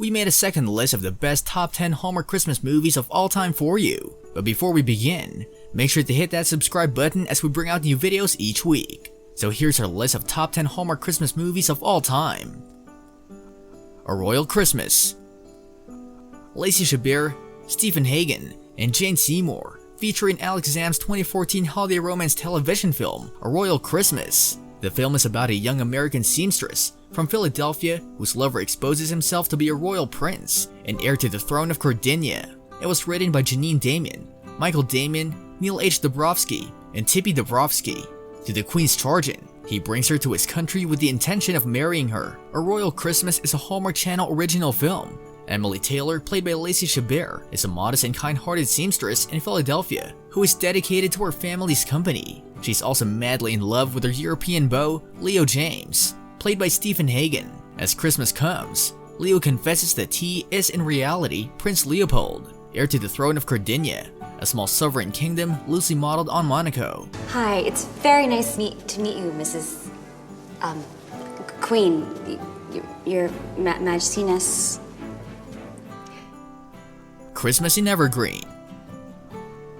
we made a second list of the best top 10 Hallmark Christmas movies of all time for you. But before we begin, make sure to hit that subscribe button as we bring out new videos each week. So here's our list of top 10 Hallmark Christmas movies of all time. A Royal Christmas. Lacey Chabert, Stephen Hagen, and Jane Seymour, featuring Alex Zam's 2014 holiday romance television film, A Royal Christmas. The film is about a young American seamstress from Philadelphia whose lover exposes himself to be a royal prince and heir to the throne of Cardinia. It was written by Janine Damon, Michael Damon, Neil H. Dabrowski, and Tippi Dabrowski. To the Queen's charging, he brings her to his country with the intention of marrying her. A Royal Christmas is a Hallmark Channel original film. Emily Taylor, played by Lacey Chabert, is a modest and kind-hearted seamstress in Philadelphia who is dedicated to her family's company. She's also madly in love with her European beau, Leo James, played by Stephen Hagen. As Christmas comes, Leo confesses that he is in reality Prince Leopold, heir to the throne of Cardinia, a small sovereign kingdom loosely modeled on Monaco. Hi, it's very nice to meet you, Mrs. Queen, your Majestiness. Christmas in Evergreen.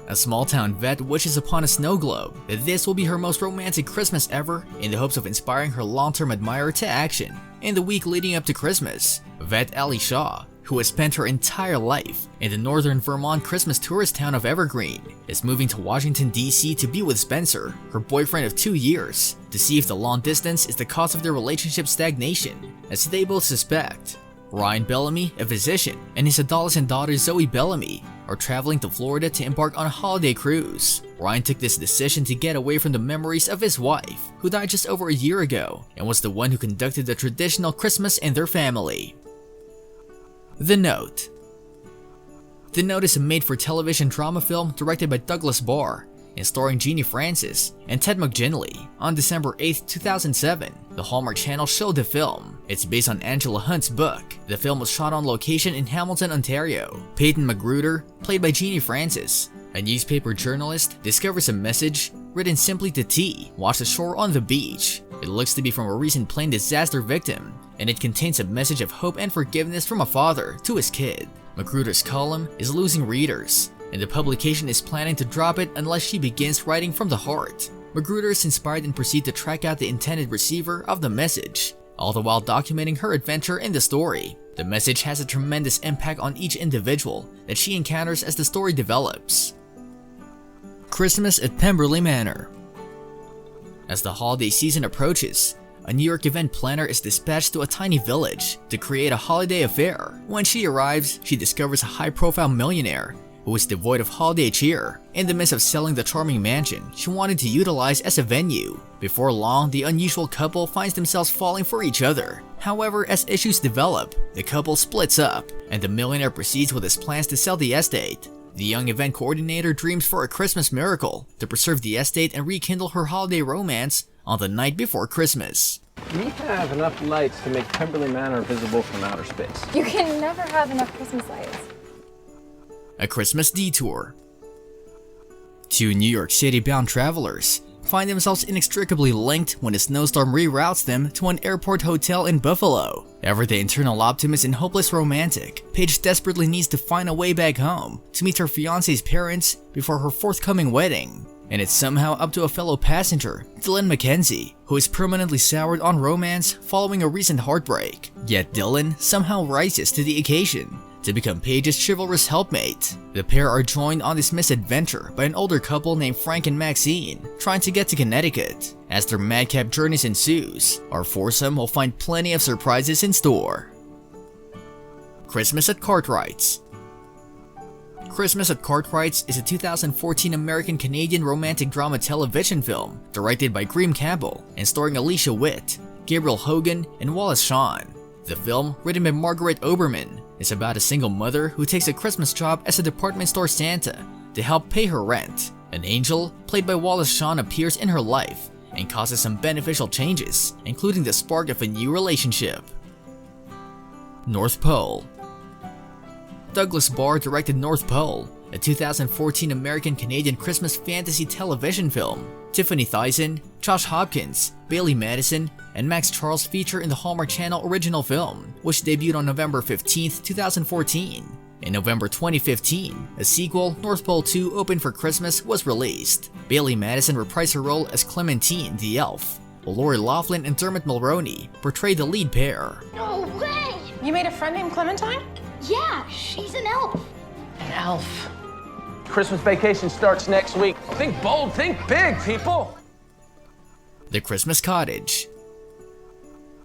A small-town vet wishes upon a snow globe that this will be her most romantic Christmas ever in the hopes of inspiring her long-term admirer to action. In the week leading up to Christmas, vet Allie Shaw, who has spent her entire life in the northern Vermont Christmas tourist town of Evergreen, is moving to Washington, D.C. to be with Spencer, her boyfriend of 2 years, to see if the long distance is the cause of their relationship's stagnation, as they both suspect. Ryan Bellamy, a physician, and his adolescent daughter Zoe Bellamy are traveling to Florida to embark on a holiday cruise. Ryan took this decision to get away from the memories of his wife, who died just over a year ago and was the one who conducted the traditional Christmas in their family. The Note. The Note is a made-for-television drama film directed by Douglas Barr and starring Jeannie Francis and Ted McGinley. On December 8, 2007, the Hallmark Channel showed the film. It's based on Angela Hunt's book. The film was shot on location in Hamilton, Ontario. Peyton Magruder, played by Jeannie Francis, a newspaper journalist, discovers a message written simply to T, washed ashore on the beach. It looks to be from a recent plane disaster victim, and it contains a message of hope and forgiveness from a father to his kid. Magruder's column is losing readers, and the publication is planning to drop it unless she begins writing from the heart. Magruder is inspired and proceeds to track out the intended receiver of the message, all the while documenting her adventure in the story. The message has a tremendous impact on each individual that she encounters as the story develops. Christmas at Pemberley Manor. As the holiday season approaches, a New York event planner is dispatched to a tiny village to create a holiday affair. When she arrives, she discovers a high-profile millionaire who is devoid of holiday cheer. In the midst of selling the charming mansion she wanted to utilize as a venue, before long the unusual couple finds themselves falling for each other. However, as issues develop, the couple splits up, and the millionaire proceeds with his plans to sell the estate. The young event coordinator dreams for a Christmas miracle to preserve the estate and rekindle her holiday romance on the night before Christmas. We have enough lights to make Pemberley Manor visible from outer space. You can never have enough Christmas lights. A Christmas Detour. Two New York City-bound travelers find themselves inextricably linked when a snowstorm reroutes them to an airport hotel in Buffalo. Ever the internal optimist and hopeless romantic, Paige desperately needs to find a way back home to meet her fiancé's parents before her forthcoming wedding. And it's somehow up to a fellow passenger, Dylan McKenzie, who is permanently soured on romance following a recent heartbreak. Yet Dylan somehow rises to the occasion to become Paige's chivalrous helpmate. The pair are joined on this misadventure by an older couple named Frank and Maxine, trying to get to Connecticut. As their madcap journeys ensues, our foursome will find plenty of surprises in store. Christmas at Cartwrights. Christmas at Cartwrights is a 2014 American-Canadian romantic drama television film directed by Graham Campbell and starring Alicia Witt, Gabriel Hogan, and Wallace Shawn. The film, written by Margaret Oberman, is about a single mother who takes a Christmas job as a department store Santa to help pay her rent. An angel, played by Wallace Shawn, appears in her life and causes some beneficial changes, including the spark of a new relationship. North Pole. Douglas Barr directed North Pole, a 2014 American-Canadian Christmas fantasy television film. Tiffany Thiessen, Josh Hopkins, Bailey Madison, and Max Charles feature in the Hallmark Channel original film, which debuted on November 15, 2014. In November 2015, a sequel, North Pole 2 Open for Christmas, was released. Bailey Madison reprised her role as Clementine the Elf, while Lori Loughlin and Dermot Mulroney portrayed the lead pair. No way! You made a friend named Clementine? Yeah, she's an elf. An elf. Christmas vacation starts next week. Think bold, think big, people. The Christmas Cottage.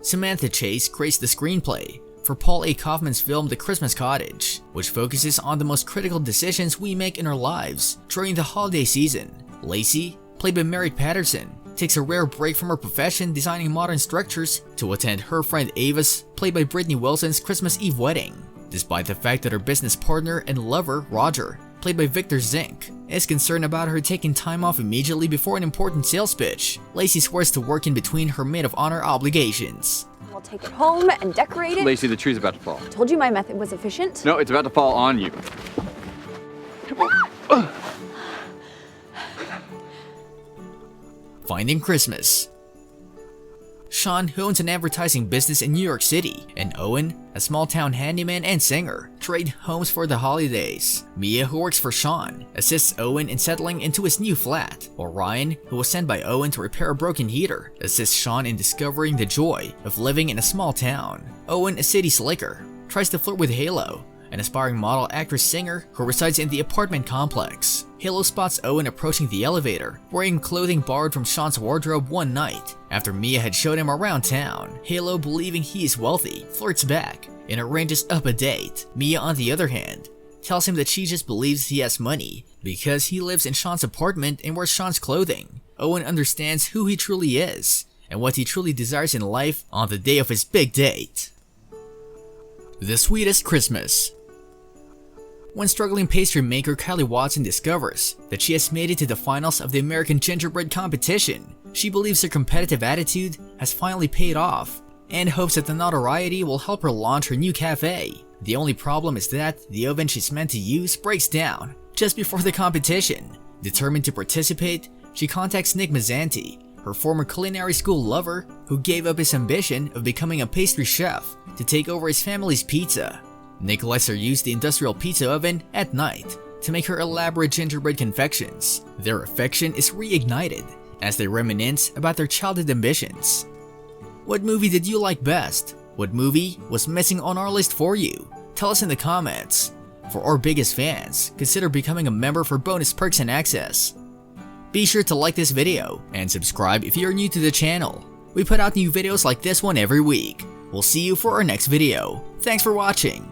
Samantha Chase graced the screenplay for Paul A. Kaufman's film The Christmas Cottage, which focuses on the most critical decisions we make in our lives during the holiday season. Lacey, played by Merritt Patterson, takes a rare break from her profession designing modern structures to attend her friend Ava's, played by Brittany Wilson's, Christmas Eve wedding. Despite the fact that her business partner and lover, Roger, played by Victor Zink, is concerned about her taking time off immediately before an important sales pitch, Lacey swears to work in between her maid of honor obligations. I'll take it home and decorate it. Lacey, the tree's about to fall. Told you my method was efficient. No, it's about to fall on you. Finding Christmas. Sean, who owns an advertising business in New York City, and Owen, a small-town handyman and singer, trade homes for the holidays. Mia, who works for Sean, assists Owen in settling into his new flat, while Ryan, who was sent by Owen to repair a broken heater, assists Sean in discovering the joy of living in a small town. Owen, a city slicker, tries to flirt with Halo, an aspiring model, actress, singer who resides in the apartment complex. Halo spots Owen approaching the elevator, wearing clothing borrowed from Sean's wardrobe one night after Mia had showed him around town. Halo, believing he is wealthy, flirts back and arranges up a date. Mia, on the other hand, tells him that she just believes he has money because he lives in Sean's apartment and wears Sean's clothing. Owen understands who he truly is and what he truly desires in life on the day of his big date. The Sweetest Christmas. When struggling pastry maker Kylie Watson discovers that she has made it to the finals of the American Gingerbread competition, she believes her competitive attitude has finally paid off and hopes that the notoriety will help her launch her new cafe. The only problem is that the oven she's meant to use breaks down just before the competition. Determined to participate, she contacts Nick Mazzanti, her former culinary school lover who gave up his ambition of becoming a pastry chef to take over his family's pizza. Nick lets her use the industrial pizza oven at night to make her elaborate gingerbread confections. Their affection is reignited as they reminisce about their childhood ambitions. What movie did you like best? What movie was missing on our list for you? Tell us in the comments. For our biggest fans, consider becoming a member for bonus perks and access. Be sure to like this video and subscribe if you're new to the channel. We put out new videos like this one every week. We'll see you for our next video. Thanks for watching.